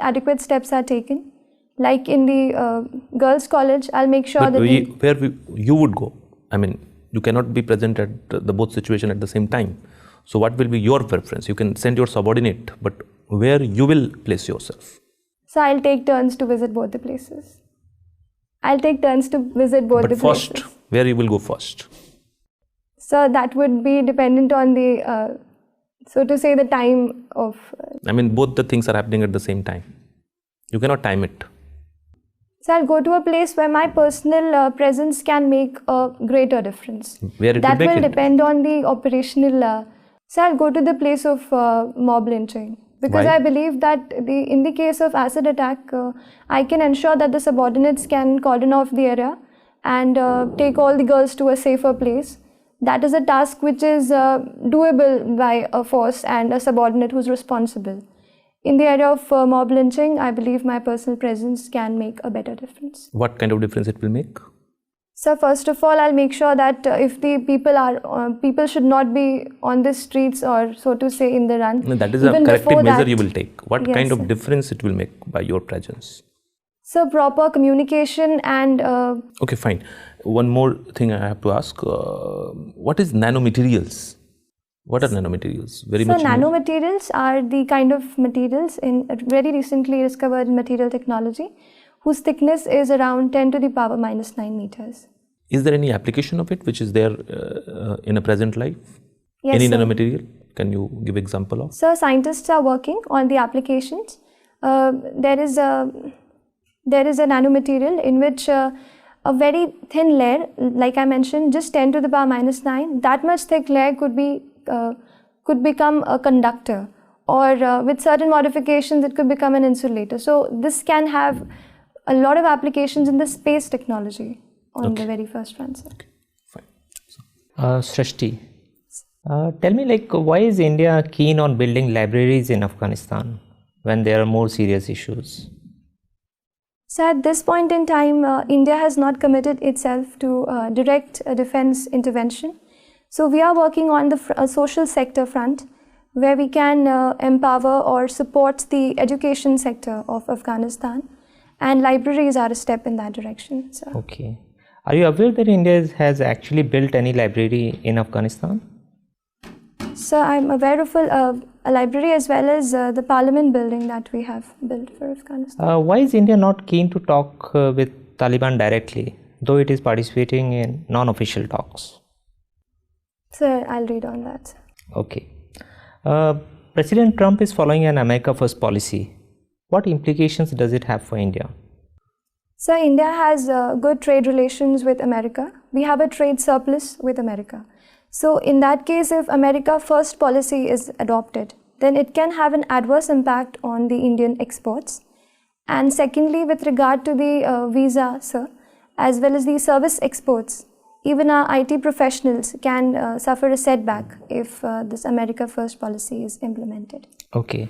adequate steps are taken. Like in the girls' college, I'll make sure but that you would go. I mean, you cannot be present at the both situation at the same time. So what will be your preference? You can send your subordinate, but where you will place yourself? So I'll take turns to visit both the places. But first, places. where you will go first? So that would be dependent on the, so to say, the time of... I mean, both the things are happening at the same time. You cannot time it. So I'll go to a place where my personal presence can make a greater difference. Where that will depend on the operational... so I'll go to the place of mob lynching. Because Why? I believe that in the case of acid attack, I can ensure that the subordinates can cordon off the area and take all the girls to a safer place. That is a task which is doable by a force and a subordinate who's responsible. In the area of mob lynching, I believe my personal presence can make a better difference. What kind of difference it will make? So first of all, I'll make sure that if the people should not be on the streets or so to say in the run. No, that is a corrective measure you will take. What kind of difference it will make by your presence? So proper communication and... Okay, fine. One more thing I have to ask. What is nanomaterials? What are nanomaterials? Nanomaterials are the kind of materials in very recently discovered material technology whose thickness is around 10 to the power minus 9 meters. Is there any application of it which is there in a present life? Yes, any nanomaterial? Can you give example of? So scientists are working on the applications. There is a nanomaterial in which a very thin layer, like I mentioned, just 10 to the power minus 9, that much thick layer could become a conductor, or with certain modifications it could become an insulator. So this can have a lot of applications in the space technology on the very first front. Okay, fine. Srishti, tell me, why is India keen on building libraries in Afghanistan when there are more serious issues? So at this point in time, India has not committed itself to direct defense intervention. So we are working on the social sector front, where we can empower or support the education sector of Afghanistan, and libraries are a step in that direction. So. Okay. Are you aware that India has actually built any library in Afghanistan? So I'm aware of a library as well as the parliament building that we have built for Afghanistan. Why is India not keen to talk with Taliban directly, though it is participating in non-official talks? Sir, I'll read on that. Okay. President Trump is following an America First policy. What implications does it have for India? So India has good trade relations with America. We have a trade surplus with America. So in that case, if America First policy is adopted, then it can have an adverse impact on the Indian exports. And secondly, with regard to the visa, sir, as well as the service exports, even our IT professionals can suffer a setback if this America First policy is implemented. Okay.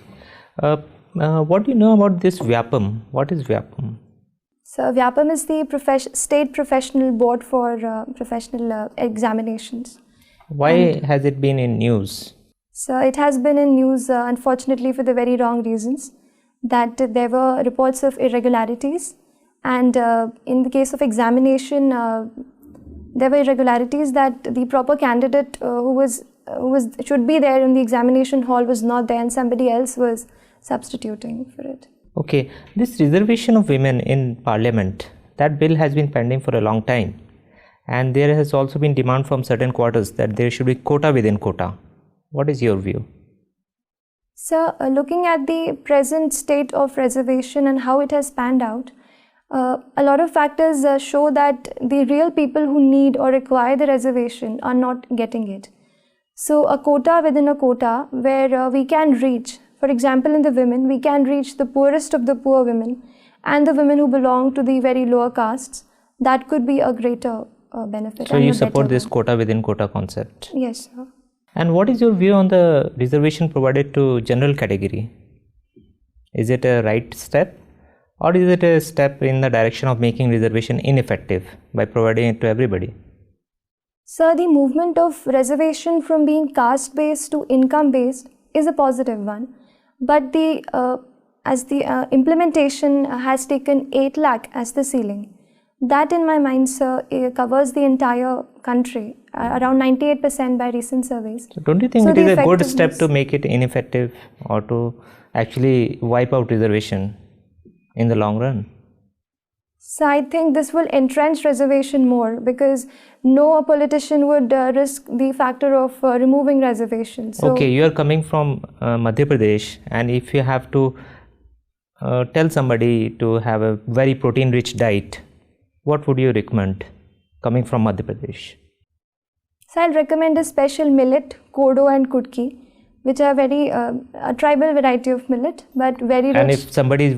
What do you know about this VYAPM? What is VYAPM? So VYAPM is the State Professional Board for Professional Examinations. Why has it been in news? So it has been in news, unfortunately, for the very wrong reasons, that there were reports of irregularities, and in the case of examination, there were irregularities that the proper candidate who should be there in the examination hall was not there, and somebody else was substituting for it. Okay, this reservation of women in parliament, that bill has been pending for a long time, and there has also been demand from certain quarters that there should be quota within quota. What is your view? So looking at the present state of reservation and how it has panned out, a lot of factors show that the real people who need or require the reservation are not getting it. So a quota within a quota where we can reach, for example in the women, we can reach the poorest of the poor women and the women who belong to the very lower castes, that could be a greater benefit. So you support this quota within quota concept? Yes, sir. And what is your view on the reservation provided to general category? Is it a right step? Or is it a step in the direction of making reservation ineffective by providing it to everybody? So the movement of reservation from being caste-based to income-based is a positive one. But the as the implementation has taken 8 lakh as the ceiling. That in my mind, sir, covers the entire country, around 98% by recent surveys. So don't you think So it the is a good step effectiveness- to make it ineffective or to actually wipe out reservation in the long run? So I think this will entrench reservation more, because no politician would risk the factor of removing reservations. So Okay, you are coming from Madhya Pradesh, and if you have to tell somebody to have a very protein rich diet, what would you recommend coming from Madhya Pradesh? So I'll recommend a special millet, kodo and kutki, which are very a tribal variety of millet, but very rich. And if somebody is